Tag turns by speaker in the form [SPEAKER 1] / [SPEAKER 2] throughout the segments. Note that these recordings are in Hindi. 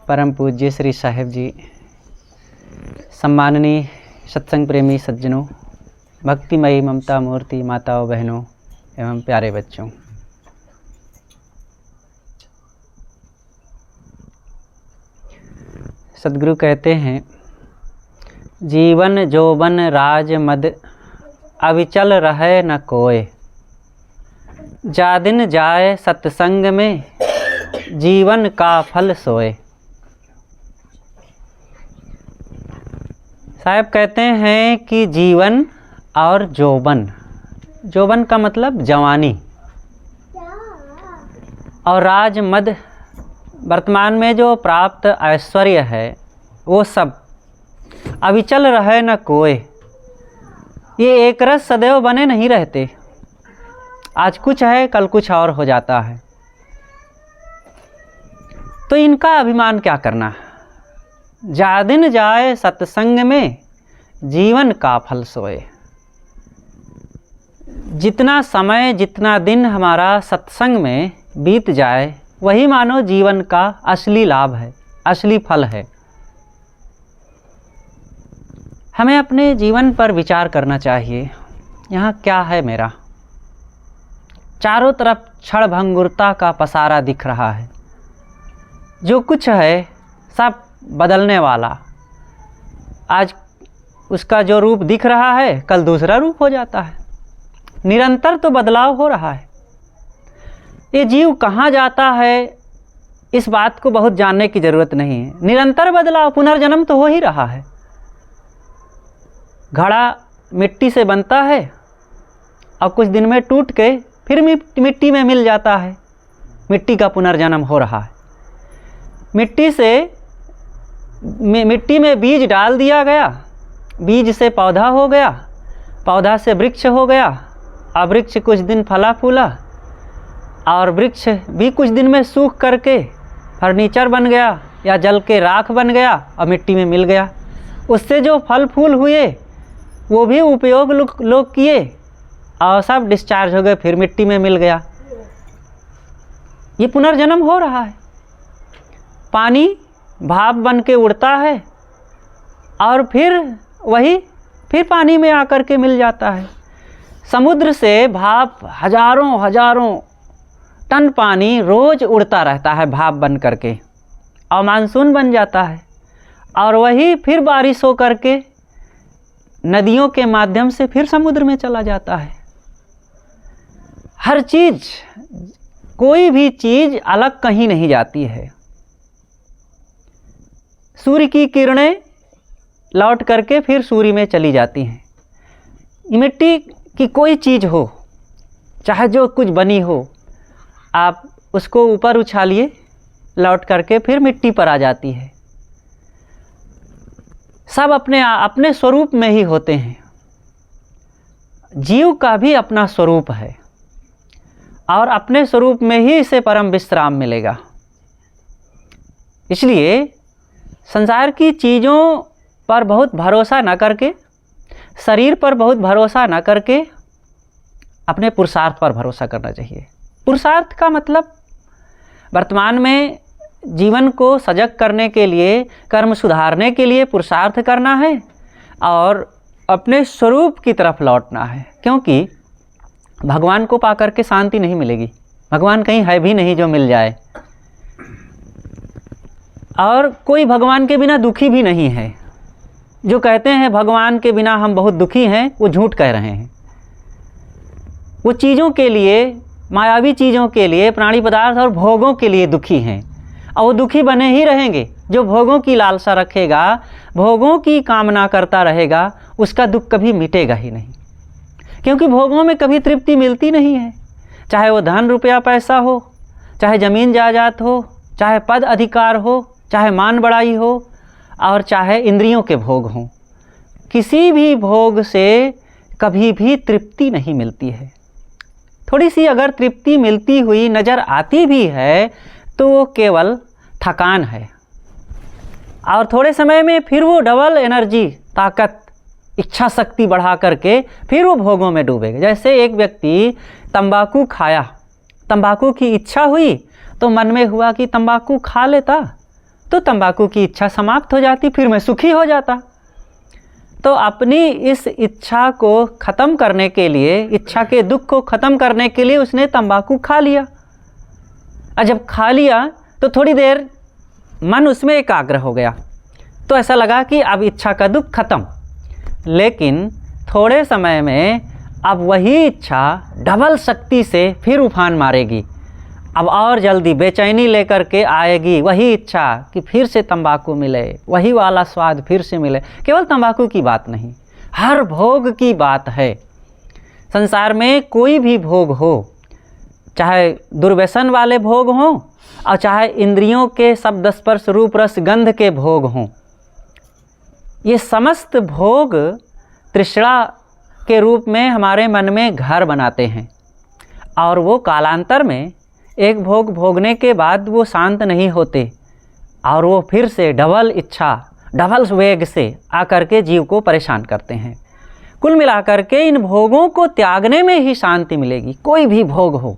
[SPEAKER 1] परम पूज्य श्री साहिब जी, सम्माननीय सत्संग प्रेमी सज्जनों, भक्तिमयी ममता मूर्ति माताओं बहनों एवं प्यारे बच्चों, सद्गुरु कहते हैं, जीवन जोबन राज मद अविचल रहे न कोय, जा दिन जाए सत्संग में जीवन का फल सोए। साहब कहते हैं कि जीवन और जोबन, जोबन का मतलब जवानी, और राज मद वर्तमान में जो प्राप्त ऐश्वर्य है वो सब अविचल रहे न कोय। ये एक रस सदैव बने नहीं रहते, आज कुछ है कल कुछ और हो जाता है, तो इनका अभिमान क्या करना। जा दिन जाए सत्संग में जीवन का फल सोए। जितना समय जितना दिन हमारा सत्संग में बीत जाए वही मानो जीवन का असली लाभ है, असली फल है। हमें अपने जीवन पर विचार करना चाहिए, यहाँ क्या है मेरा। चारों तरफ क्षणभंगुरता का पसारा दिख रहा है, जो कुछ है सब बदलने वाला। आज उसका जो रूप दिख रहा है कल दूसरा रूप हो जाता है, निरंतर तो बदलाव हो रहा है। ये जीव कहाँ जाता है इस बात को बहुत जानने की ज़रूरत नहीं है, निरंतर बदलाव, पुनर्जन्म तो हो ही रहा है। घड़ा मिट्टी से बनता है और कुछ दिन में टूट के फिर मिट्टी में मिल जाता है, मिट्टी का पुनर्जन्म हो रहा है। मिट्टी में बीज डाल दिया गया, बीज से पौधा हो गया, पौधा से वृक्ष हो गया, और वृक्ष कुछ दिन फला फूला, और वृक्ष भी कुछ दिन में सूख करके फर्नीचर बन गया या जल के राख बन गया और मिट्टी में मिल गया। उससे जो फल फूल हुए वो भी उपयोग लोग किए और सब डिस्चार्ज हो गए, फिर मिट्टी में मिल गया। ये पुनर्जन्म हो रहा है। पानी भाप बन के उड़ता है और फिर पानी में आकर के मिल जाता है। समुद्र से भाप हजारों टन पानी रोज उड़ता रहता है भाप बन करके, और मानसून बन जाता है, और वही फिर बारिश हो करके नदियों के माध्यम से फिर समुद्र में चला जाता है। हर चीज़, कोई भी चीज़ अलग कहीं नहीं जाती है। सूर्य की किरणें लौट करके फिर सूर्य में चली जाती हैं। मिट्टी की कोई चीज़ हो, चाहे जो कुछ बनी हो, आप उसको ऊपर उछालिए, लौट करके फिर मिट्टी पर आ जाती है। सब अपने स्वरूप में ही होते हैं। जीव का भी अपना स्वरूप है और अपने स्वरूप में ही इसे परम विश्राम मिलेगा। इसलिए संसार की चीज़ों पर बहुत भरोसा न करके, शरीर पर बहुत भरोसा न करके, अपने पुरुषार्थ पर भरोसा करना चाहिए। पुरुषार्थ का मतलब वर्तमान में जीवन को सजग करने के लिए, कर्म सुधारने के लिए पुरुषार्थ करना है और अपने स्वरूप की तरफ लौटना है। क्योंकि भगवान को पाकर के शांति नहीं मिलेगी, भगवान कहीं है भी नहीं जो मिल जाए, और कोई भगवान के बिना दुखी भी नहीं है। जो कहते हैं भगवान के बिना हम बहुत दुखी हैं, वो झूठ कह रहे हैं। वो चीज़ों के लिए, मायावी चीज़ों के लिए, प्राणी पदार्थ और भोगों के लिए दुखी हैं, और वो दुखी बने ही रहेंगे। जो भोगों की लालसा रखेगा, भोगों की कामना करता रहेगा, उसका दुख कभी मिटेगा ही नहीं, क्योंकि भोगों में कभी तृप्ति मिलती नहीं है। चाहे वो धन रुपया पैसा हो, चाहे ज़मीन जायदाद हो, चाहे पद अधिकार हो, चाहे मान बड़ाई हो, और चाहे इंद्रियों के भोग हों, किसी भी भोग से कभी भी तृप्ति नहीं मिलती है। थोड़ी सी अगर तृप्ति मिलती हुई नज़र आती भी है तो वो केवल थकान है, और थोड़े समय में फिर वो डबल एनर्जी, ताकत, इच्छा शक्ति बढ़ा करके फिर वो भोगों में डूबेगा। जैसे एक व्यक्ति तंबाकू खाया, तंबाकू की इच्छा हुई तो मन में हुआ कि तंबाकू खा लेता, तो तंबाकू की इच्छा समाप्त हो जाती, फिर मैं सुखी हो जाता। तो अपनी इस इच्छा को ख़त्म करने के लिए, इच्छा के दुख को ख़त्म करने के लिए उसने तंबाकू खा लिया। और जब खा लिया तो थोड़ी देर मन उसमें एकाग्र हो गया, तो ऐसा लगा कि अब इच्छा का दुख खत्म। लेकिन थोड़े समय में अब वही इच्छा डबल शक्ति से फिर उफान मारेगी। अब और जल्दी बेचैनी लेकर के आएगी वही इच्छा कि फिर से तंबाकू मिले, वही वाला स्वाद फिर से मिले। केवल तंबाकू की बात नहीं, हर भोग की बात है। संसार में कोई भी भोग हो, चाहे दुर्व्यसन वाले भोग हों और चाहे इंद्रियों के शब्द स्पर्श रूप रस गंध के भोग हों, ये समस्त भोग तृष्णा के रूप में हमारे मन में घर बनाते हैं। और वो कालांतर में एक भोग भोगने के बाद वो शांत नहीं होते और वो फिर से डबल इच्छा, डबल वेग से आकर के जीव को परेशान करते हैं। कुल मिलाकर के इन भोगों को त्यागने में ही शांति मिलेगी। कोई भी भोग हो,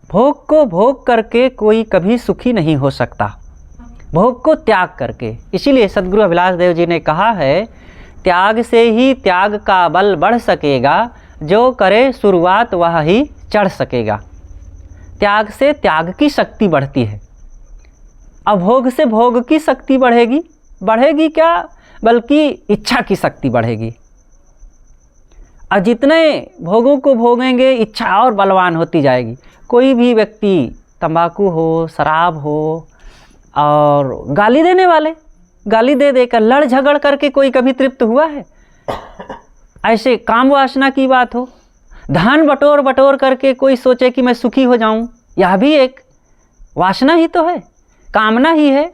[SPEAKER 1] भोग को भोग करके कोई कभी सुखी नहीं हो सकता, भोग को त्याग करके। इसीलिए सद्गुरु अभिलाष देव जी ने कहा है, त्याग से ही त्याग का बल बढ़ सकेगा, जो करे शुरुआत वह ही चढ़ सकेगा। त्याग से त्याग की शक्ति बढ़ती है। अब भोग से भोग की शक्ति बढ़ेगी, बढ़ेगी क्या, बल्कि इच्छा की शक्ति बढ़ेगी। और जितने भोगों को भोगेंगे इच्छा और बलवान होती जाएगी। कोई भी व्यक्ति, तंबाकू हो, शराब हो और गाली देने वाले, गाली दे देकर लड़ झगड़ करके कोई कभी तृप्त हुआ है? ऐसे काम वासना की बात हो, धन बटोर बटोर करके कोई सोचे कि मैं सुखी हो जाऊं, यह भी एक वासना ही तो है, कामना ही है।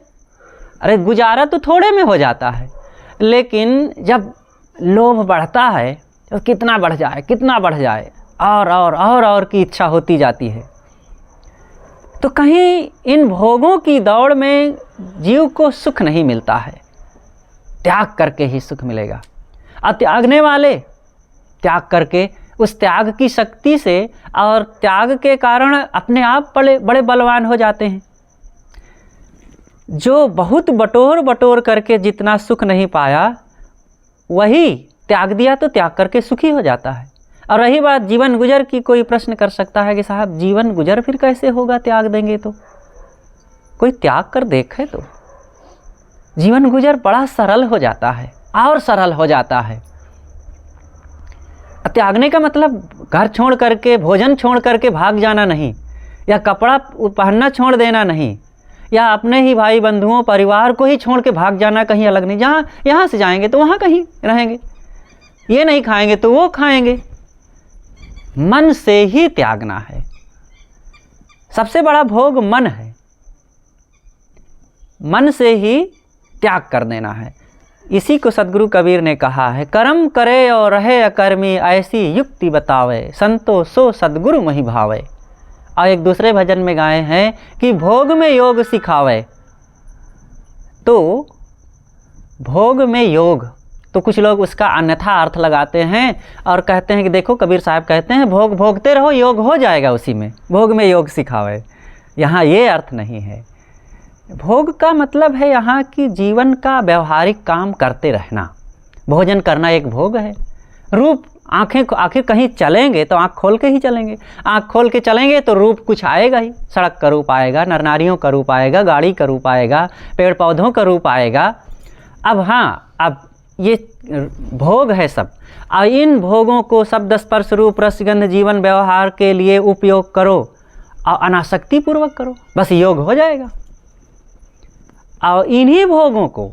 [SPEAKER 1] अरे गुजारा तो थोड़े में हो जाता है, लेकिन जब लोभ बढ़ता है तो कितना बढ़ जाए, कितना बढ़ जाए, और की इच्छा होती जाती है। तो कहीं इन भोगों की दौड़ में जीव को सुख नहीं मिलता है, त्याग करके ही सुख मिलेगा। और त्यागने वाले त्याग करके उस त्याग की शक्ति से और त्याग के कारण अपने आप बड़े बलवान हो जाते हैं। जो बहुत बटोर बटोर करके जितना सुख नहीं पाया, वही त्याग दिया तो त्याग करके सुखी हो जाता है। और रही बात जीवन गुजर की, कोई प्रश्न कर सकता है कि साहब जीवन गुजर फिर कैसे होगा त्याग देंगे तो? कोई त्याग कर देखे तो जीवन गुजर बड़ा सरल हो जाता है, और सरल हो जाता है। त्यागने का मतलब घर छोड़ करके, भोजन छोड़ करके भाग जाना नहीं, या कपड़ा पहनना छोड़ देना नहीं, या अपने ही भाई बंधुओं परिवार को ही छोड़ के भाग जाना कहीं अलग नहीं। जहाँ यहाँ से जाएंगे तो वहाँ कहीं रहेंगे, ये नहीं खाएंगे तो वो खाएंगे। मन से ही त्यागना है। सबसे बड़ा भोग मन है, मन से ही त्याग कर देना है। इसी को सद्गुरु कबीर ने कहा है, कर्म करे और रहे अकर्मी, ऐसी युक्ति बतावे, संतो सो सद्गुरु महि भावे। और एक दूसरे भजन में गाए हैं कि भोग में योग सिखावे। तो भोग में योग, तो कुछ लोग उसका अन्यथा अर्थ लगाते हैं और कहते हैं कि देखो कबीर साहब कहते हैं भोग भोगते रहो, योग हो जाएगा उसी में, भोग में योग सिखावे। यहाँ ये अर्थ नहीं है। भोग का मतलब है यहाँ की जीवन का व्यवहारिक काम करते रहना। भोजन करना एक भोग है। रूप, आखिर कहीं चलेंगे तो आँख खोल के ही चलेंगे, आँख खोल के चलेंगे तो रूप कुछ आएगा ही। सड़क का रूप आएगा, नर नारियों का रूप आएगा, गाड़ी का रूप आएगा, पेड़ पौधों का रूप आएगा। अब हाँ, अब ये भोग है सब। और इन भोगों को शब्द स्पर्श रूप रसगंध जीवन व्यवहार के लिए उपयोग करो और अनासक्ति पूर्वक करो, बस योग हो जाएगा। और इन्हीं भोगों को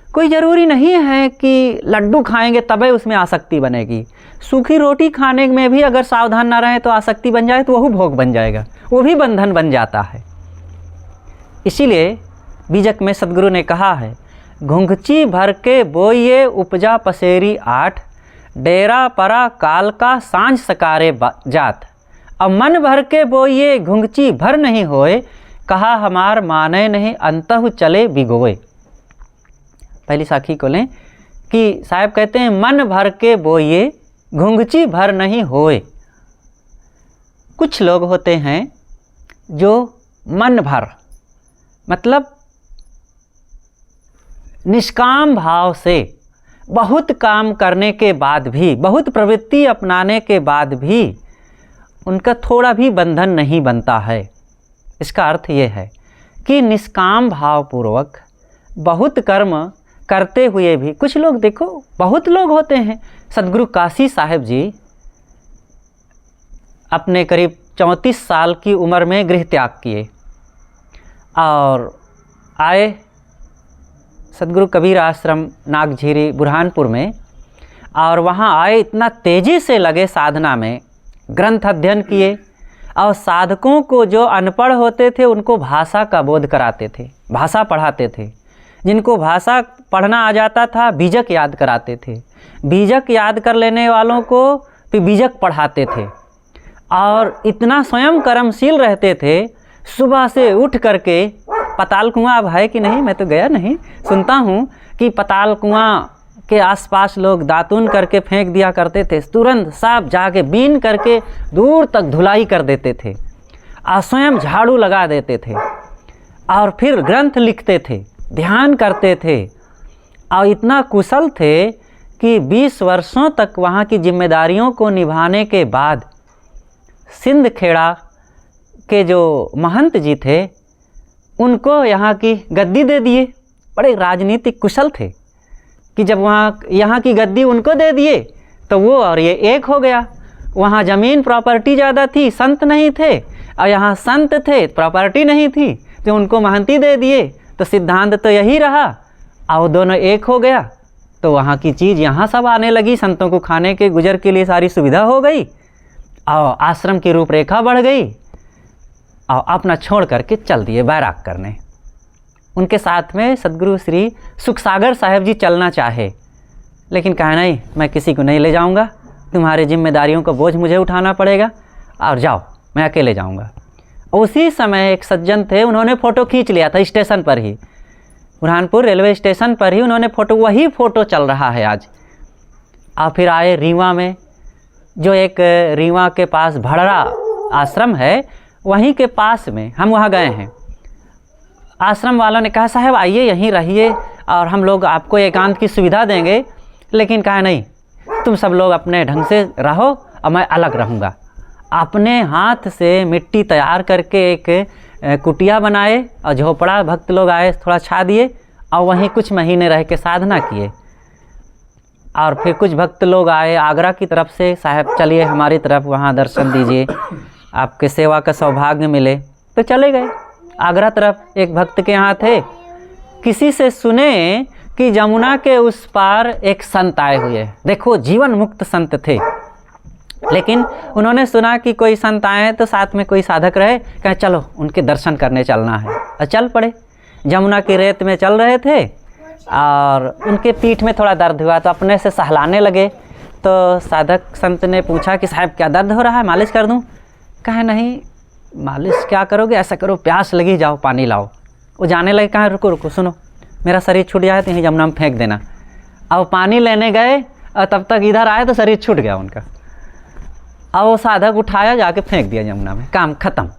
[SPEAKER 1] कोई ज़रूरी नहीं है कि लड्डू खाएंगे तबे उसमें आसक्ति बनेगी। सूखी रोटी खाने में भी अगर सावधान ना रहें तो आसक्ति बन जाए तो वह भोग बन जाएगा, वो भी बंधन बन जाता है। इसीलिए बीजक में सद्गुरु ने कहा है, घुंघची भर के बोइये उपजा पसेरी आठ, डेरा परा काल का सांझ सकारे जात। अब मन भर के बोइये घुंघची भर नहीं होए, कहा हमार माने नहीं अंतहु चले बिगोए। पहली साखी को लें कि साहब कहते हैं मन भर के बोइये घुंघची भर नहीं होए। कुछ लोग होते हैं जो मन भर, मतलब निष्काम भाव से बहुत काम करने के बाद भी, बहुत प्रवृत्ति अपनाने के बाद भी उनका थोड़ा भी बंधन नहीं बनता है। इसका अर्थ ये है कि निष्काम भावपूर्वक बहुत कर्म करते हुए भी, कुछ लोग देखो, बहुत लोग होते हैं। सदगुरु काशी साहेब जी अपने करीब 34 साल की उम्र में गृह त्याग किए और आए सदगुरु कबीर आश्रम नागझीरी बुरहानपुर में, और वहाँ आए, इतना तेज़ी से लगे साधना में, ग्रंथ अध्ययन किए और साधकों को जो अनपढ़ होते थे उनको भाषा का बोध कराते थे, भाषा पढ़ाते थे। जिनको भाषा पढ़ना आ जाता था बीजक याद कराते थे, बीजक याद कर लेने वालों को फिर बीजक पढ़ाते थे। और इतना स्वयं कर्मशील रहते थे, सुबह से उठ करके, पताल कुआं अब है कि नहीं मैं तो गया नहीं, सुनता हूँ कि पताल कुआं के आसपास लोग दातून करके फेंक दिया करते थे, तुरंत साफ जाके बीन करके दूर तक धुलाई कर देते थे और स्वयं झाड़ू लगा देते थे और फिर ग्रंथ लिखते थे, ध्यान करते थे और इतना कुशल थे कि 20 वर्षों तक वहाँ की जिम्मेदारियों को निभाने के बाद सिंध खेड़ा के जो महंत जी थे उनको यहाँ की गद्दी दे दिए। बड़े राजनीतिक कुशल थे कि जब यहाँ की गद्दी उनको दे दिए तो वो और ये एक हो गया। वहाँ ज़मीन प्रॉपर्टी ज़्यादा थी, संत नहीं थे, और यहाँ संत थे, प्रॉपर्टी नहीं थी, जो उनको महंती दे दिए तो सिद्धांत तो यही रहा और दोनों एक हो गया। तो वहाँ की चीज़ यहाँ सब आने लगी, संतों को खाने के गुजर के लिए सारी सुविधा हो गई और आश्रम की रूपरेखा बढ़ गई और अपना छोड़ करके चल दिए बैराग करने। उनके साथ में सदगुरु श्री सुखसागर साहेब जी चलना चाहे, लेकिन कहा नहीं, मैं किसी को नहीं ले जाऊंगा, तुम्हारी जिम्मेदारियों का बोझ मुझे उठाना पड़ेगा और जाओ, मैं अकेले जाऊंगा। उसी समय एक सज्जन थे, उन्होंने फ़ोटो खींच लिया था स्टेशन पर ही, बुरहानपुर रेलवे स्टेशन पर ही उन्होंने फ़ोटो, वही फ़ोटो चल रहा है आज। और फिर आए रीवा में, जो एक रीवा के पास भड़रा आश्रम है, वहीं के पास में हम वहाँ गए हैं। आश्रम वालों ने कहा साहब आइए यहीं रहिए और हम लोग आपको एकांत की सुविधा देंगे, लेकिन कहा नहीं, तुम सब लोग अपने ढंग से रहो और मैं अलग रहूँगा। अपने हाथ से मिट्टी तैयार करके एक कुटिया बनाए और झोपड़ा, भक्त लोग आए थोड़ा छा दिए और वहीं कुछ महीने रह के साधना किए। और फिर कुछ भक्त लोग आए आगरा की तरफ से, साहब चलिए हमारी तरफ, वहाँ दर्शन दीजिए, आपके सेवा का सौभाग्य मिले, तो चले गए आगरा तरफ। एक भक्त के यहाँ थे, किसी से सुने कि जमुना के उस पार एक संत आए हुए, देखो जीवन मुक्त संत थे, लेकिन उन्होंने सुना कि कोई संत आए तो साथ में कोई साधक रहे, कहे चलो उनके दर्शन करने चलना है, और चल पड़े। जमुना की रेत में चल रहे थे और उनके पीठ में थोड़ा दर्द हुआ तो अपने से सहलाने लगे। तो साधक संत ने पूछा कि साहब क्या दर्द हो रहा है, मालिश कर दूं? कहे नहीं, मालिश क्या करोगे, ऐसा करो प्यास लगी, जाओ पानी लाओ। वो जाने लगे, कहा रुको रुको, सुनो मेरा शरीर छूट जाए तो यहीं जमुना में फेंक देना। अब पानी लेने गए और तब तक इधर आए तो शरीर छूट गया उनका, और वो साधक उठाया जाके फेंक दिया जमुना में, काम खत्म।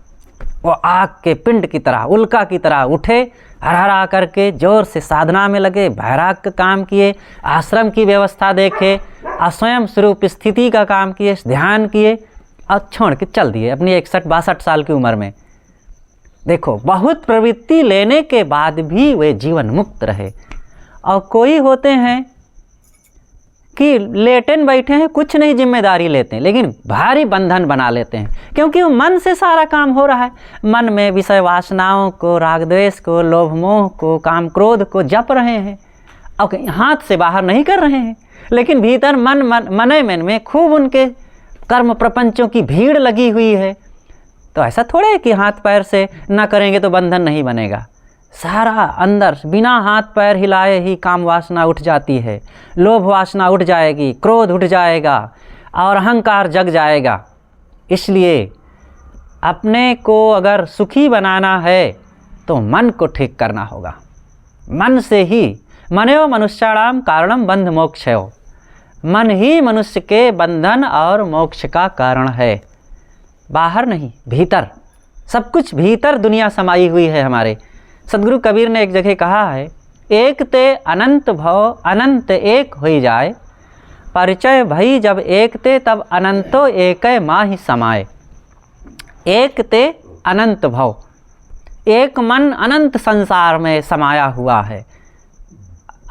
[SPEAKER 1] वो आग के पिंड की तरह, उल्का की तरह उठे, हरहरा करके जोर से साधना में लगे, बैराग का काम किए, आश्रम की व्यवस्था देखे, स्वयं स्वरूप स्थिति का काम किए, ध्यान किए और छोड़ के चल दिए अपनी 61-62 साल की उम्र में। देखो बहुत प्रवृत्ति लेने के बाद भी वे जीवन मुक्त रहे। और कोई होते हैं कि लेटन बैठे हैं, कुछ नहीं जिम्मेदारी लेते हैं, लेकिन भारी बंधन बना लेते हैं, क्योंकि वो मन से सारा काम हो रहा है। मन में विषय वासनाओं को, राग द्वेष को, लोभ मोह को, काम क्रोध को जप रहे हैं और हाथ से बाहर नहीं कर रहे हैं, लेकिन भीतर मन में खूब उनके कर्म प्रपंचों की भीड़ लगी हुई है। तो ऐसा थोड़े है कि हाथ पैर से ना करेंगे तो बंधन नहीं बनेगा। सारा अंदर बिना हाथ पैर हिलाए ही काम वासना उठ जाती है, लोभ वासना उठ जाएगी, क्रोध उठ जाएगा और अहंकार जग जाएगा। इसलिए अपने को अगर सुखी बनाना है तो मन को ठीक करना होगा। मन से ही, मनयो मनुष्याणाम कारणम बंध मोक्षयो, मन ही मनुष्य के बंधन और मोक्ष का कारण है, बाहर नहीं, भीतर। सब कुछ भीतर दुनिया समाई हुई है हमारे। सदगुरु कबीर ने एक जगह कहा है एक ते अनंत भव अनंत एक होई जाए, परिचय भई जब एक ते तब अनंतो एकै माहि समाए। एक ते अनंत भव, एक मन अनंत संसार में समाया हुआ है।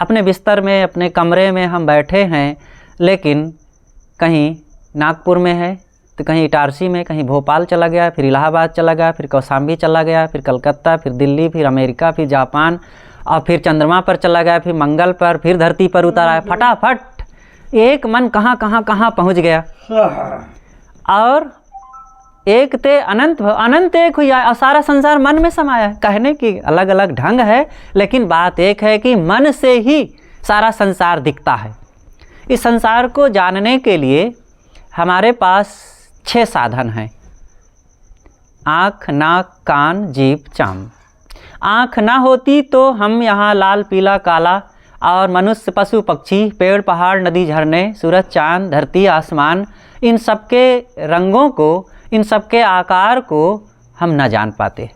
[SPEAKER 1] अपने बिस्तर में, अपने कमरे में हम बैठे हैं, लेकिन कहीं नागपुर में है तो कहीं इटारसी में, कहीं भोपाल चला गया, फिर इलाहाबाद चला गया, फिर कौशाम्बी चला गया, फिर कलकत्ता, फिर दिल्ली, फिर अमेरिका, फिर जापान, और फिर चंद्रमा पर चला गया, फिर मंगल पर, फिर धरती पर उतर आया। फटाफट एक मन कहाँ कहाँ कहाँ पहुँच गया। और एक ते अनंत अनंत एक हुआ और सारा संसार मन में समाया है। कहने की अलग अलग ढंग है, लेकिन बात एक है कि मन से ही सारा संसार दिखता है। इस संसार को जानने के लिए हमारे पास 6 साधन हैं। आँख, नाक, कान, जीभ, चाम। आँख ना होती तो हम यहाँ लाल, पीला, काला और मनुष्य, पशु, पक्षी, पेड़, पहाड़, नदी, झरने, सूरज, चाँद, धरती, आसमान, इन सब के रंगों को, इन सब के आकार को हम न जान पाते।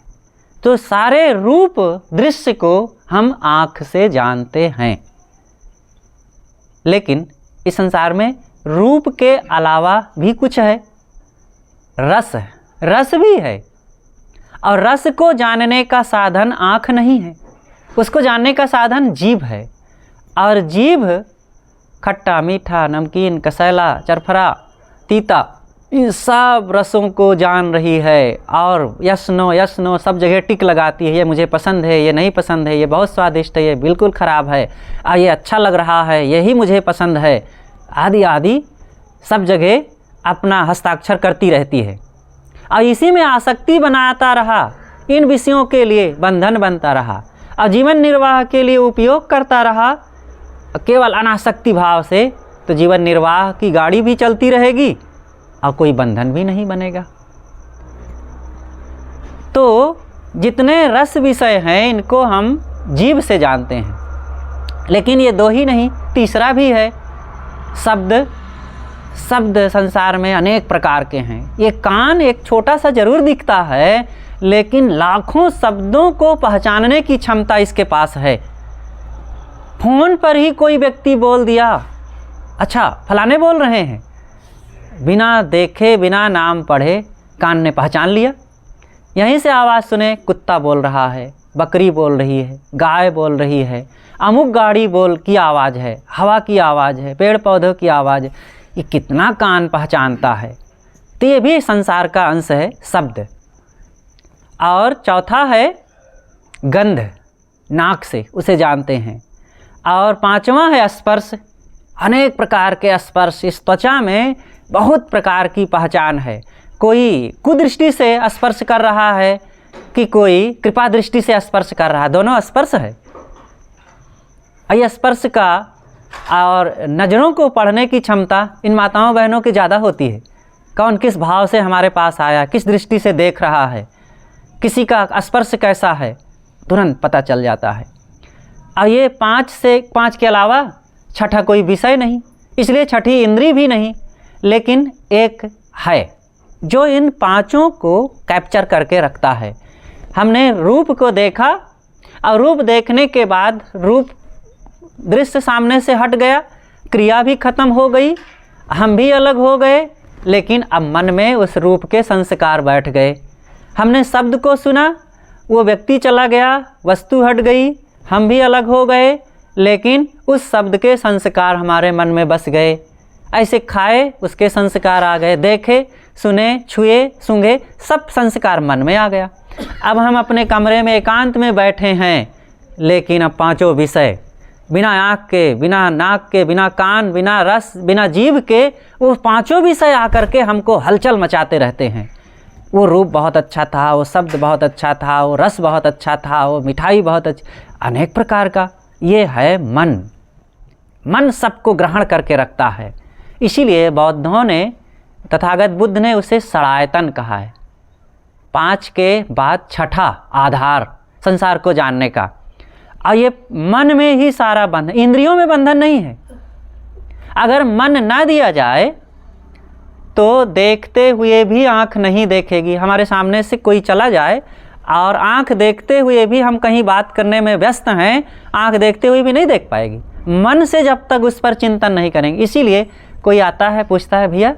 [SPEAKER 1] तो सारे रूप दृश्य को हम आँख से जानते हैं। लेकिन इस संसार में रूप के अलावा भी कुछ है। रस है, रस भी है, और रस को जानने का साधन आँख नहीं है, उसको जानने का साधन जीभ है। और जीभ खट्टा, मीठा, नमकीन, कसैला, चरफरा, तीता, इन सब रसों को जान रही है और यस नो सब जगह टिक लगाती है। ये मुझे पसंद है, ये नहीं पसंद है, ये बहुत स्वादिष्ट है, ये बिल्कुल ख़राब है, ये अच्छा लग रहा है, यही मुझे पसंद है, आदि आदि सब जगह अपना हस्ताक्षर करती रहती है। और इसी में आसक्ति बनाता रहा, इन विषयों के लिए बंधन बनता रहा और जीवन निर्वाह के लिए उपयोग करता रहा केवल अनासक्ति भाव से। तो जीवन निर्वाह की गाड़ी भी चलती रहेगी और कोई बंधन भी नहीं बनेगा। तो जितने रस विषय हैं इनको हम जीभ से जानते हैं, लेकिन ये 2 ही नहीं, तीसरा भी है शब्द। शब्द संसार में अनेक प्रकार के हैं। ये कान एक छोटा सा जरूर दिखता है, लेकिन लाखों शब्दों को पहचानने की क्षमता इसके पास है। फोन पर ही कोई व्यक्ति बोल दिया, अच्छा फलाने बोल रहे हैं, बिना देखे बिना नाम पढ़े कान ने पहचान लिया। यहीं से आवाज़ सुने, कुत्ता बोल रहा है, बकरी बोल रही है, गाय बोल रही है, अमुक गाड़ी बोल की आवाज़ है, हवा की आवाज़ है, पेड़ पौधों की आवाज़ है। ये कितना कान पहचानता है। तो ये भी संसार का अंश है, शब्द। और चौथा है गंध, नाक से उसे जानते हैं। और 5वां है स्पर्श, अनेक प्रकार के स्पर्श। इस त्वचा में बहुत प्रकार की पहचान है। कोई कुदृष्टि से स्पर्श कर रहा है कि कोई कृपा दृष्टि से स्पर्श कर रहा है, दोनों स्पर्श है। ये स्पर्श का और नज़रों को पढ़ने की क्षमता इन माताओं बहनों की ज़्यादा होती है। कौन किस भाव से हमारे पास आया, किस दृष्टि से देख रहा है, किसी का स्पर्श कैसा है, तुरंत पता चल जाता है। और ये 5 के अलावा छठा कोई विषय नहीं, इसलिए छठी इंद्री भी नहीं, लेकिन एक है जो इन 5 को कैप्चर करके रखता है। हमने रूप को देखा और रूप देखने के बाद रूप दृश्य सामने से हट गया, क्रिया भी खत्म हो गई, हम भी अलग हो गए, लेकिन अब मन में उस रूप के संस्कार बैठ गए। हमने शब्द को सुना, वो व्यक्ति चला गया, वस्तु हट गई, हम भी अलग हो गए, लेकिन उस शब्द के संस्कार हमारे मन में बस गए। ऐसे खाए, उसके संस्कार आ गए, देखे, सुने, छुए, सूंघे, सब संस्कार मन में आ गया। अब हम अपने कमरे में एकांत में बैठे हैं, लेकिन अब 5 विषय बिना आँख के, बिना नाक के, बिना कान, बिना रस, बिना जीभ के, वो 5 विषय आकर के हमको हलचल मचाते रहते हैं। वो रूप बहुत अच्छा था, वो शब्द बहुत अच्छा था, वो रस बहुत अच्छा था, वो मिठाई बहुत अच्छी, अनेक प्रकार का। ये है मन। मन सबको ग्रहण करके रखता है। इसीलिए बौद्धों ने, तथागत बुद्ध ने उसे सड़ायतन कहा है। 5 के बाद छठा आधार संसार को जानने का। और ये मन में ही सारा बंधन, इंद्रियों में बंधन नहीं है। अगर मन ना दिया जाए तो देखते हुए भी आँख नहीं देखेगी। हमारे सामने से कोई चला जाए और आँख देखते हुए भी हम कहीं बात करने में व्यस्त हैं, आँख देखते हुए भी नहीं देख पाएगी, मन से जब तक उस पर चिंतन नहीं करेंगे। इसीलिए कोई आता है पूछता है, भैया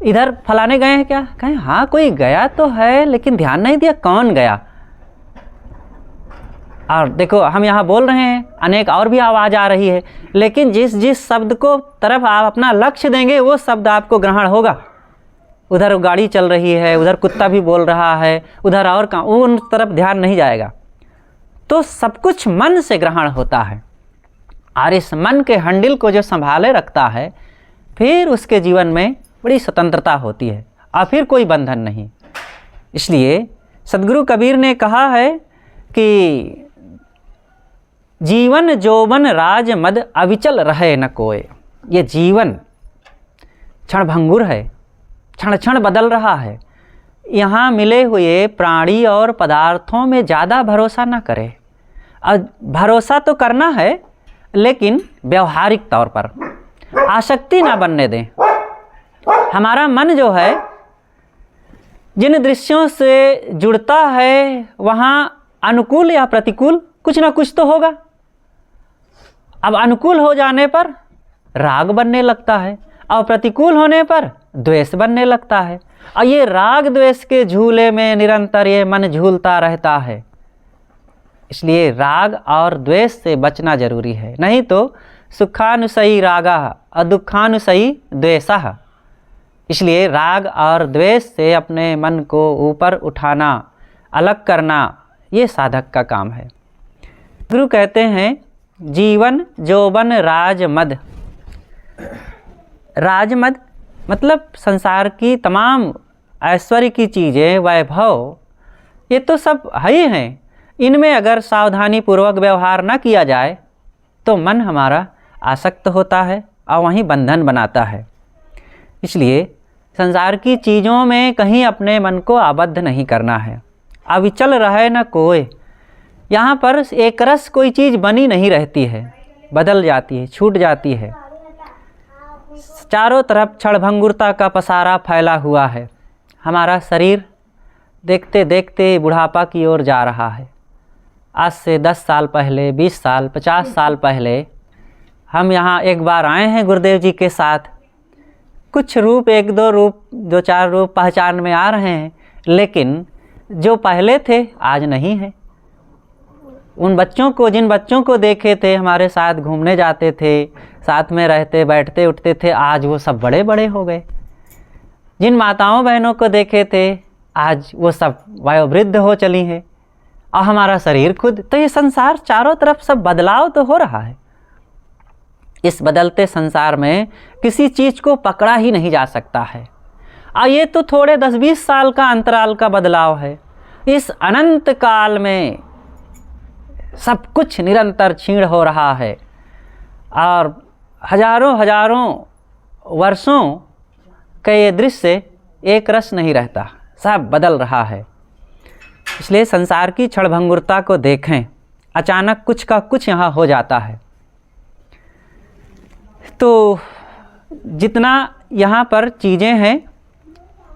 [SPEAKER 1] इधर फलाने गए हैं क्या? कहें हाँ कोई गया तो है लेकिन ध्यान नहीं दिया कौन गया। और देखो हम यहाँ बोल रहे हैं, अनेक और भी आवाज़ आ रही है, लेकिन जिस जिस शब्द को तरफ आप अपना लक्ष्य देंगे वो शब्द आपको ग्रहण होगा। उधर गाड़ी चल रही है, उधर कुत्ता भी बोल रहा है, उधर और कहाँ, वो उन तरफ ध्यान नहीं जाएगा। तो सब कुछ मन से ग्रहण होता है, और इस मन के हंडिल को जो संभाले रखता है, फिर उसके जीवन में बड़ी स्वतंत्रता होती है और फिर कोई बंधन नहीं। इसलिए सद्गुरु कबीर ने कहा है कि जीवन जोबन राज मद अविचल रहे न कोय। ये जीवन क्षणभंगुर है, क्षण क्षण बदल रहा है। यहाँ मिले हुए प्राणी और पदार्थों में ज़्यादा भरोसा ना करें। और भरोसा तो करना है लेकिन व्यवहारिक तौर पर, आसक्ति ना बनने दें। हमारा मन जो है जिन दृश्यों से जुड़ता है वहाँ अनुकूल या प्रतिकूल कुछ ना कुछ तो होगा। अब अनुकूल हो जाने पर राग बनने लगता है और प्रतिकूल होने पर द्वेष बनने लगता है, और ये राग द्वेष के झूले में निरंतर ये मन झूलता रहता है। इसलिए राग और द्वेष से बचना जरूरी है, नहीं तो सुखानुसयी रागा और दुखानुसयी द्वेषः। इसलिए राग और द्वेष से अपने मन को ऊपर उठाना, अलग करना, ये साधक का काम है। गुरु कहते हैं जीवन जोबन राजमद। राजमद मतलब संसार की तमाम ऐश्वर्य की चीज़ें, वैभव, ये तो सब है ही हैं। इनमें अगर सावधानी पूर्वक व्यवहार न किया जाए तो मन हमारा आसक्त होता है और वहीं बंधन बनाता है। इसलिए संसार की चीज़ों में कहीं अपने मन को आबद्ध नहीं करना है। अविचल रहे न कोय। यहाँ पर एक रस कोई चीज़ बनी नहीं रहती है, बदल जाती है, छूट जाती है। चारों तरफ क्षणभंगुरता का पसारा फैला हुआ है। हमारा शरीर देखते देखते बुढ़ापा की ओर जा रहा है। आज से 10 साल पहले, 20 साल, 50 साल पहले हम यहाँ एक बार आए हैं गुरुदेव जी के साथ। कुछ रूप, एक दो रूप, 2-4 रूप पहचान में आ रहे हैं, लेकिन जो पहले थे आज नहीं है। उन बच्चों को, जिन बच्चों को देखे थे, हमारे साथ घूमने जाते थे, साथ में रहते बैठते उठते थे, आज वो सब बड़े बड़े हो गए। जिन माताओं बहनों को देखे थे आज वो सब वयोवृद्ध हो चली हैं, और हमारा शरीर खुद। तो ये संसार चारों तरफ सब बदलाव तो हो रहा है। इस बदलते संसार में किसी चीज़ को पकड़ा ही नहीं जा सकता है। और ये तो थोड़े 10-20 साल का अंतराल का बदलाव है। इस अनंत काल में सब कुछ निरंतर क्षीण हो रहा है, और हजारों हजारों वर्षों का ये दृश्य एक रस नहीं रहता, सब बदल रहा है। इसलिए संसार की क्षणभंगुरता को देखें। अचानक कुछ का कुछ यहाँ हो जाता है। तो जितना यहाँ पर चीज़ें हैं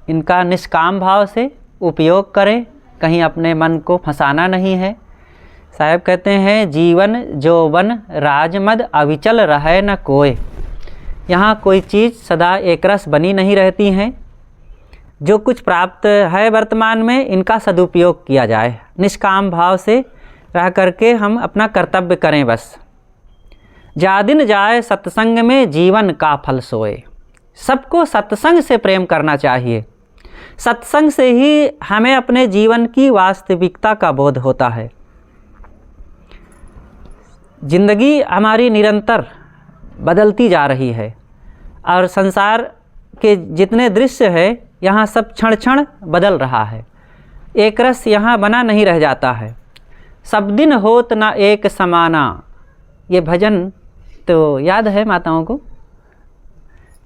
[SPEAKER 1] इनका निष्काम भाव से उपयोग करें, कहीं अपने मन को फंसाना नहीं है। साहब कहते हैं जीवन जोबन राजमद अविचल रहे न कोय। यहाँ कोई चीज़ सदा एक रस बनी नहीं रहती हैं। जो कुछ प्राप्त है वर्तमान में, इनका सदुपयोग किया जाए। निष्काम भाव से रह करके हम अपना कर्तव्य करें बस। जा दिन जाए सत्संग में जीवन का फल सोए। सबको सत्संग से प्रेम करना चाहिए। सत्संग से ही हमें अपने जीवन की वास्तविकता का बोध होता है। जिंदगी हमारी निरंतर बदलती जा रही है, और संसार के जितने दृश्य है यहाँ सब क्षण क्षण बदल रहा है। एक रस यहाँ बना नहीं रह जाता है। सब दिन होत ना एक समाना। ये भजन तो याद है माताओं को।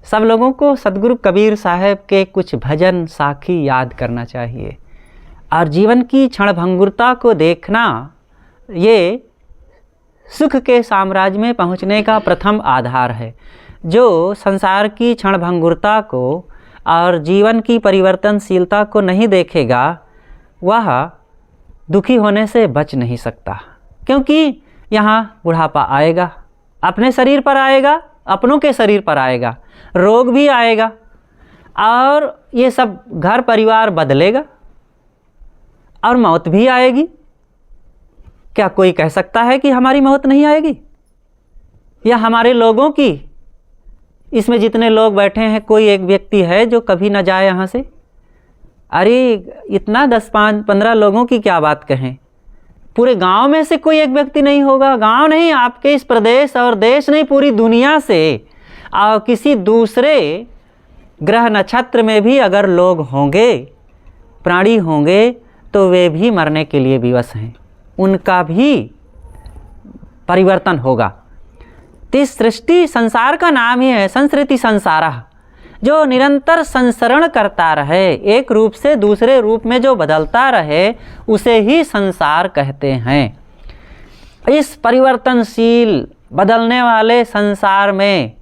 [SPEAKER 1] सब लोगों को सद्गुरु कबीर साहब के कुछ भजन साखी याद करना चाहिए, और जीवन की क्षणभंगुरता को देखना ये सुख के साम्राज्य में पहुँचने का प्रथम आधार है। जो संसार की क्षणभंगुरता को और जीवन की परिवर्तनशीलता को नहीं देखेगा, वह दुखी होने से बच नहीं सकता, क्योंकि यहाँ बुढ़ापा आएगा, अपने शरीर पर आएगा, अपनों के शरीर पर आएगा, रोग भी आएगा और ये सब घर परिवार बदलेगा और मौत भी आएगी। क्या कोई कह सकता है कि हमारी मौत नहीं आएगी? या हमारे लोगों की, इसमें जितने लोग बैठे हैं कोई एक व्यक्ति है जो कभी न जाए यहाँ से? अरे इतना 10-15 लोगों की क्या बात कहें, पूरे गांव में से कोई एक व्यक्ति नहीं होगा, गांव नहीं, आपके इस प्रदेश और देश नहीं, पूरी दुनिया से और किसी दूसरे ग्रह नक्षत्र में भी अगर लोग होंगे, प्राणी होंगे, तो वे भी मरने के लिए विवश हैं, उनका भी परिवर्तन होगा। तो इस सृष्टि संसार का नाम ही है संसृति संसारः, जो निरंतर संसरण करता रहे, एक रूप से दूसरे रूप में जो बदलता रहे, उसे ही संसार कहते हैं। इस परिवर्तनशील बदलने वाले संसार में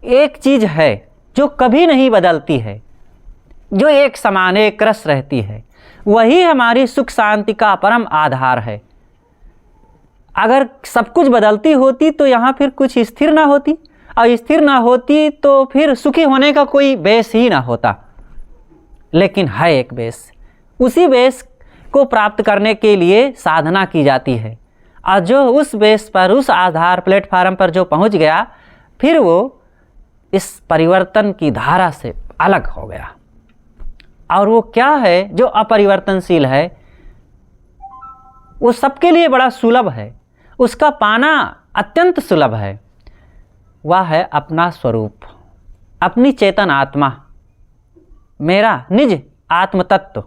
[SPEAKER 1] एक चीज़ है जो कभी नहीं बदलती है, जो एक समान एक रस रहती है, वही हमारी सुख शांति का परम आधार है। अगर सब कुछ बदलती होती तो यहाँ फिर कुछ स्थिर ना होती, और स्थिर ना होती तो फिर सुखी होने का कोई बेस ही ना होता। लेकिन है एक बेस, उसी बेस को प्राप्त करने के लिए साधना की जाती है, और जो उस बेस पर, उस आधार प्लेटफार्म पर जो पहुँच गया, फिर वो इस परिवर्तन की धारा से अलग हो गया। और वो क्या है जो अपरिवर्तनशील है, वो सबके लिए बड़ा सुलभ है, उसका पाना अत्यंत सुलभ है। वह है अपना स्वरूप, अपनी चेतन आत्मा, मेरा निज आत्म तत्व।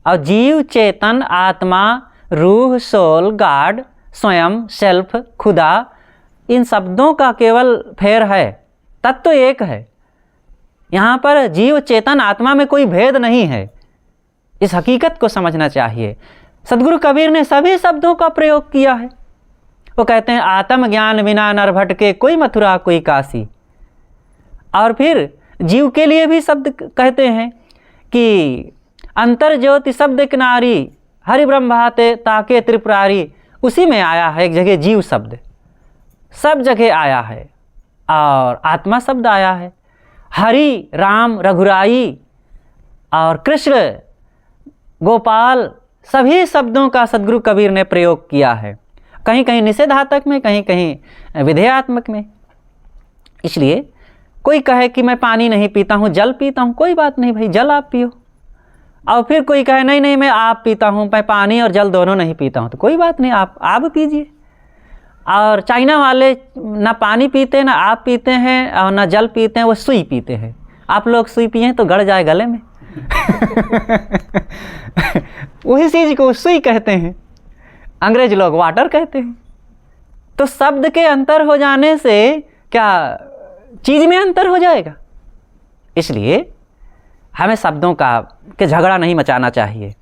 [SPEAKER 1] और जीव, चेतन, आत्मा, रूह, सोल, गॉड, स्वयं, सेल्फ, खुदा, इन शब्दों का केवल फेर है, तत्व तो एक है। यहाँ पर जीव, चेतन, आत्मा में कोई भेद नहीं है। इस हकीकत को समझना चाहिए। सद्गुरु कबीर ने सभी शब्दों का प्रयोग किया है। वो कहते हैं आत्म ज्ञान बिना नर भटके, कोई मथुरा कोई काशी। और फिर जीव के लिए भी शब्द कहते हैं कि अंतर ज्योति शब्द किनारी, हरि ब्रह्माते ताके त्रिपुरारी। उसी में आया है एक जगह जीव शब्द, सब जगह आया है, और आत्मा शब्द आया है। हरि, राम, रघुराई और कृष्ण, गोपाल, सभी शब्दों का सद्गुरु कबीर ने प्रयोग किया है, कहीं कहीं निषेधात्मक में, कहीं कहीं विधेयात्मक में। इसलिए कोई कहे कि मैं पानी नहीं पीता हूँ, जल पीता हूँ, कोई बात नहीं भाई, जल आप पियो। और फिर कोई कहे नहीं नहीं मैं आप पीता हूँ, मैं पानी और जल दोनों नहीं पीता हूँ, तो कोई बात नहीं, आप पीजिए। और चाइना वाले ना पानी पीते, ना आप पीते हैं, और ना जल पीते हैं, वो सुई पीते हैं। आप लोग सुई पिए तो गड़ जाए गले में वही चीज़ को सुई कहते हैं, अंग्रेज लोग वाटर कहते हैं। तो शब्द के अंतर हो जाने से क्या चीज़ में अंतर हो जाएगा? इसलिए हमें शब्दों के झगड़ा नहीं मचाना चाहिए।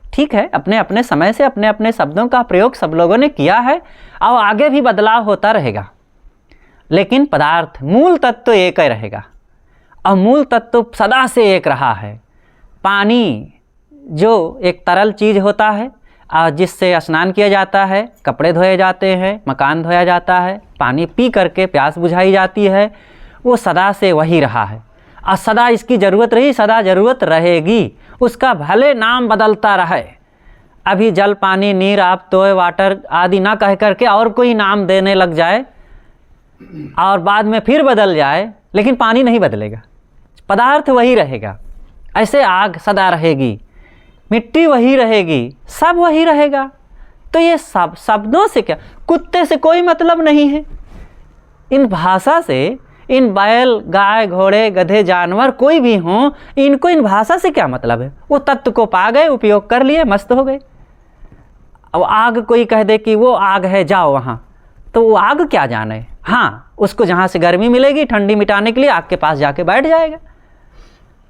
[SPEAKER 1] ठीक है, अपने अपने समय से अपने अपने शब्दों का प्रयोग सब लोगों ने किया है, और आगे भी बदलाव होता रहेगा, लेकिन पदार्थ, मूल तत्व एक ही रहेगा। और मूल तत्व सदा से एक रहा है। पानी जो एक तरल चीज़ होता है, और जिससे स्नान किया जाता है, कपड़े धोए जाते हैं, मकान धोया जाता है, पानी पी करके प्यास बुझाई जाती है, वो सदा से वही रहा है, और सदा इसकी ज़रूरत रही, सदा ज़रूरत रहेगी। उसका भले नाम बदलता रहे, अभी जल, पानी, नीर, आप, तोय, वाटर आदि ना कह करके और कोई नाम देने लग जाए, और बाद में फिर बदल जाए, लेकिन पानी नहीं बदलेगा, पदार्थ वही रहेगा। ऐसे आग सदा रहेगी, मिट्टी वही रहेगी, सब वही रहेगा। तो ये सब शब्दों से क्या, कुत्ते से कोई मतलब नहीं है, इन भाषा से, इन बैल, गाय, घोड़े, गधे, जानवर कोई भी हों, इनको इन भाषा से क्या मतलब है? वो तत्व को पा गए, उपयोग कर लिए, मस्त हो गए। अब आग कोई कह दे कि वो आग है, जाओ वहाँ, तो वो आग क्या जाने? हाँ, उसको जहाँ से गर्मी मिलेगी, ठंडी मिटाने के लिए आग के पास जाके बैठ जाएगा,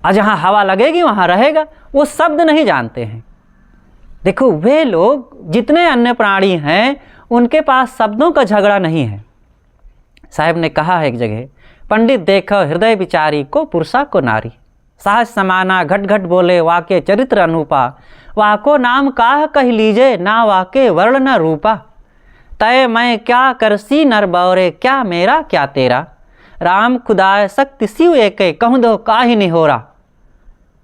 [SPEAKER 1] और जहाँ हवा लगेगी वहाँ रहेगा। वो शब्द नहीं जानते हैं। देखो, वे लोग जितने अन्य प्राणी हैं, उनके पास शब्दों का झगड़ा नहीं है। साहब ने कहा है एक जगह, पंडित देखो हृदय विचारी, को पुरुषा को नारी, साहस समाना घट घट बोले, वाक्य चरित्र अनूपा, वाको नाम काह कह लीजे, ना वाके वर्ण न रूपा। तय मैं क्या करसी नर बौरे, क्या मेरा क्या तेरा। राम खुदाय शक्ति शिव एकै, कहूँ दो काहि निहोरा।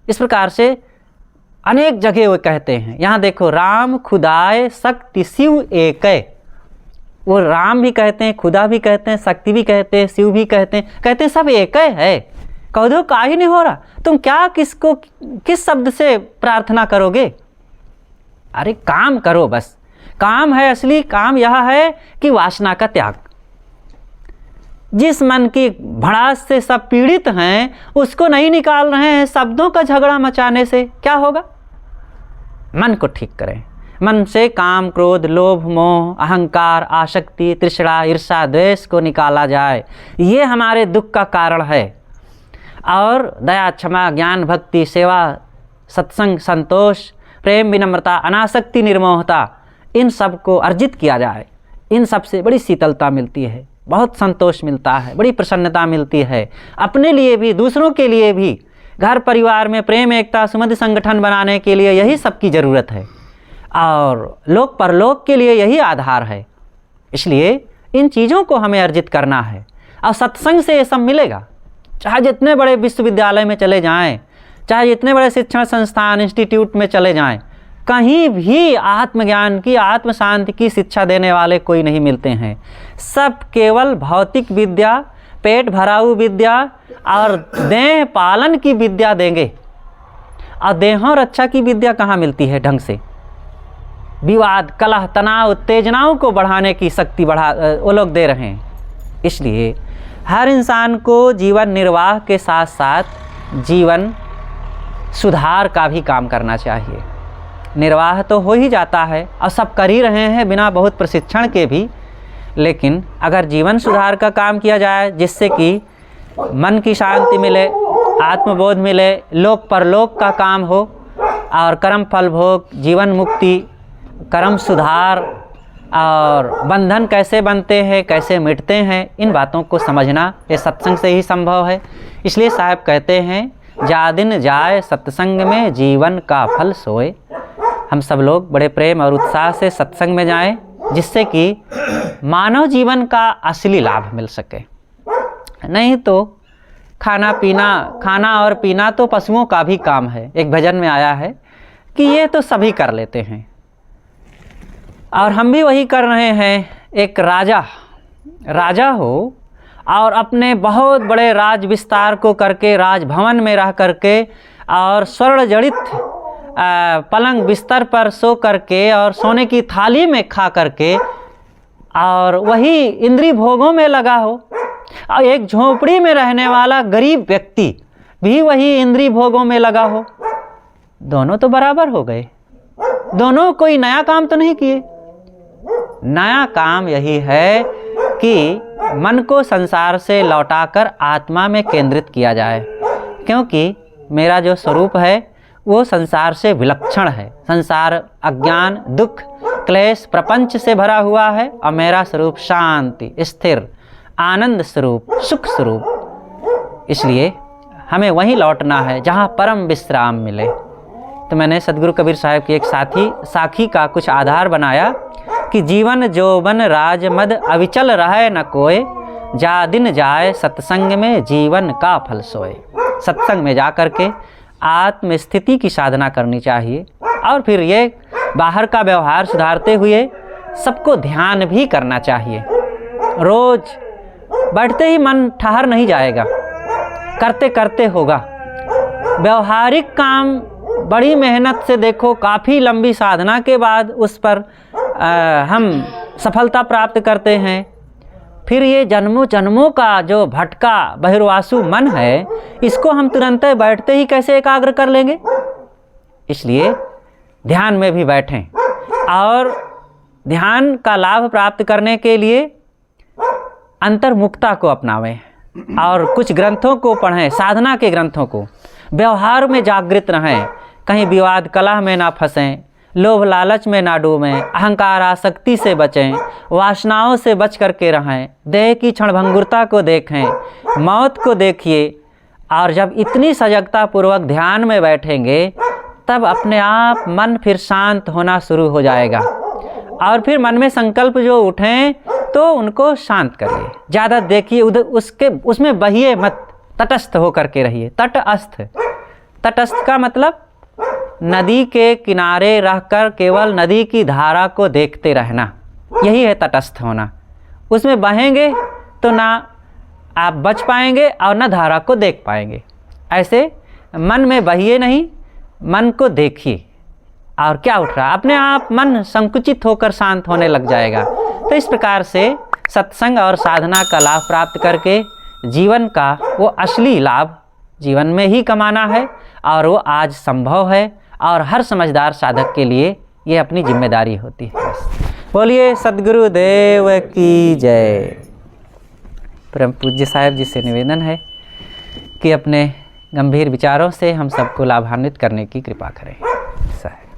[SPEAKER 1] इस प्रकार से अनेक जगह वो कहते हैं। यहाँ देखो, राम खुदाय शक्ति शिव एकै। वो राम भी कहते हैं, खुदा भी कहते हैं, शक्ति भी कहते हैं, शिव भी कहते हैं सब एक है। कह दो काहे नहीं हो रहा, तुम क्या किसको किस शब्द से प्रार्थना करोगे। अरे काम करो, बस काम है। असली काम यह है कि वासना का त्याग। जिस मन की भड़ास से सब पीड़ित हैं उसको नहीं निकाल रहे हैं शब्दों का झगड़ा मचाने से, क्या होगा। मन को ठीक करें। मन से काम, क्रोध, लोभ, मोह, अहंकार, आसक्ति, तृष्णा, ईर्ष्या, द्वेष को निकाला जाए। ये हमारे दुख का कारण है। और दया, क्षमा, ज्ञान, भक्ति, सेवा, सत्संग, संतोष, प्रेम, विनम्रता, अनासक्ति, निर्मोहता, इन सब को अर्जित किया जाए। इन सब से बड़ी शीतलता मिलती है, बहुत संतोष मिलता है, बड़ी प्रसन्नता मिलती है। अपने लिए भी, दूसरों के लिए भी, घर परिवार में प्रेम, एकता, सुमधुर संगठन बनाने के लिए यही सबकी ज़रूरत है। और लोक परलोक के लिए यही आधार है। इसलिए इन चीज़ों को हमें अर्जित करना है। और सत्संग से ये सब मिलेगा। चाहे जितने बड़े विश्वविद्यालय में चले जाएं, चाहे जितने बड़े शिक्षण संस्थान, इंस्टीट्यूट में चले जाएं, कहीं भी आत्मज्ञान की, आत्म शांति की शिक्षा देने वाले कोई नहीं मिलते हैं। सब केवल भौतिक विद्या, पेट भराऊ विद्या और देह पालन की विद्या देंगे। और देहों रक्षा की विद्या कहाँ मिलती है ढंग से। विवाद, कलह, तनाव, उत्तेजनाओं को बढ़ाने की शक्ति वो लोग दे रहे हैं। इसलिए हर इंसान को जीवन निर्वाह के साथ साथ जीवन सुधार का भी काम करना चाहिए। निर्वाह तो हो ही जाता है और सब कर ही रहे हैं बिना बहुत प्रशिक्षण के भी। लेकिन अगर जीवन सुधार का काम किया जाए, जिससे कि मन की शांति मिले, आत्मबोध मिले, लोक परलोक का काम हो और कर्म फल भोग, जीवन मुक्ति, कर्म सुधार और बंधन कैसे बनते हैं, कैसे मिटते हैं, इन बातों को समझना ये सत्संग से ही संभव है। इसलिए साहब कहते हैं, जा दिन जाए सत्संग में, जीवन का फल सोए। हम सब लोग बड़े प्रेम और उत्साह से सत्संग में जाएं, जिससे कि मानव जीवन का असली लाभ मिल सके। नहीं तो खाना और पीना तो पशुओं का भी काम है। एक भजन में आया है कि ये तो सभी कर लेते हैं और हम भी वही कर रहे हैं। एक राजा हो और अपने बहुत बड़े राज विस्तार को करके, राजभवन में रह करके और स्वर्ण जड़ित पलंग बिस्तर पर सो करके और सोने की थाली में खा करके, और वही इंद्रिय भोगों में लगा हो। और एक झोपड़ी में रहने वाला गरीब व्यक्ति भी वही इंद्रिय भोगों में लगा हो। दोनों तो बराबर हो गए। दोनों कोई नया काम तो नहीं किए। नया काम यही है कि मन को संसार से लौटाकर आत्मा में केंद्रित किया जाए। क्योंकि मेरा जो स्वरूप है वो संसार से विलक्षण है। संसार अज्ञान, दुख, क्लेश, प्रपंच से भरा हुआ है और मेरा स्वरूप शांति, स्थिर, आनंद स्वरूप, सुख स्वरूप। इसलिए हमें वहीं लौटना है जहाँ परम विश्राम मिले। तो मैंने सदगुरु कबीर साहब की एक साखी का कुछ आधार बनाया कि जीवन जोबन राज मद अविचल रहे न कोय, जा दिन जाए सत्संग में, जीवन का फल सोए। सत्संग में जा कर के आत्म स्थिति की साधना करनी चाहिए। और फिर ये बाहर का व्यवहार सुधारते हुए सबको ध्यान भी करना चाहिए। रोज बैठते ही मन ठहर नहीं जाएगा, करते करते होगा। व्यवहारिक काम बड़ी मेहनत से देखो, काफ़ी लंबी साधना के बाद उस पर हम सफलता प्राप्त करते हैं। फिर ये जन्मों जन्मों का जो भटका बहिर्वासु मन है, इसको हम तुरंत बैठते ही कैसे एकाग्र कर लेंगे। इसलिए ध्यान में भी बैठें और ध्यान का लाभ प्राप्त करने के लिए अंतर्मुखता को अपनावें और कुछ ग्रंथों को पढ़ें, साधना के ग्रंथों को। व्यवहार में जागृत रहें, कहीं विवाद कलह में ना फंसें, लोभ लालच में ना डूबें, अहंकार आसक्ति से बचें, वासनाओं से बच करके रहें, देह की क्षणभंगुरता को देखें, मौत को देखिए। और जब इतनी सजगता पूर्वक ध्यान में बैठेंगे तब अपने आप मन फिर शांत होना शुरू हो जाएगा। और फिर मन में संकल्प जो उठें तो उनको शांत करिए, ज़्यादा देखिए उधर उसमें बहिए मत, तटस्थ होकर के रहिए। तटस्थ का मतलब नदी के किनारे रहकर केवल नदी की धारा को देखते रहना, यही है तटस्थ होना। उसमें बहेंगे तो ना आप बच पाएंगे और ना धारा को देख पाएंगे। ऐसे मन में बहिए नहीं, मन को देखिए और क्या उठ रहा है, अपने आप मन संकुचित होकर शांत होने लग जाएगा। तो इस प्रकार से सत्संग और साधना का लाभ प्राप्त करके जीवन का वो असली लाभ जीवन में ही कमाना है, और वो आज संभव है, और हर समझदार साधक के लिए ये अपनी जिम्मेदारी होती है। बोलिए सद्गुरुदेव की जय। परम पूज्य साहिब जी से निवेदन है कि अपने गंभीर विचारों से हम सबको लाभान्वित करने की कृपा करें। साहिब।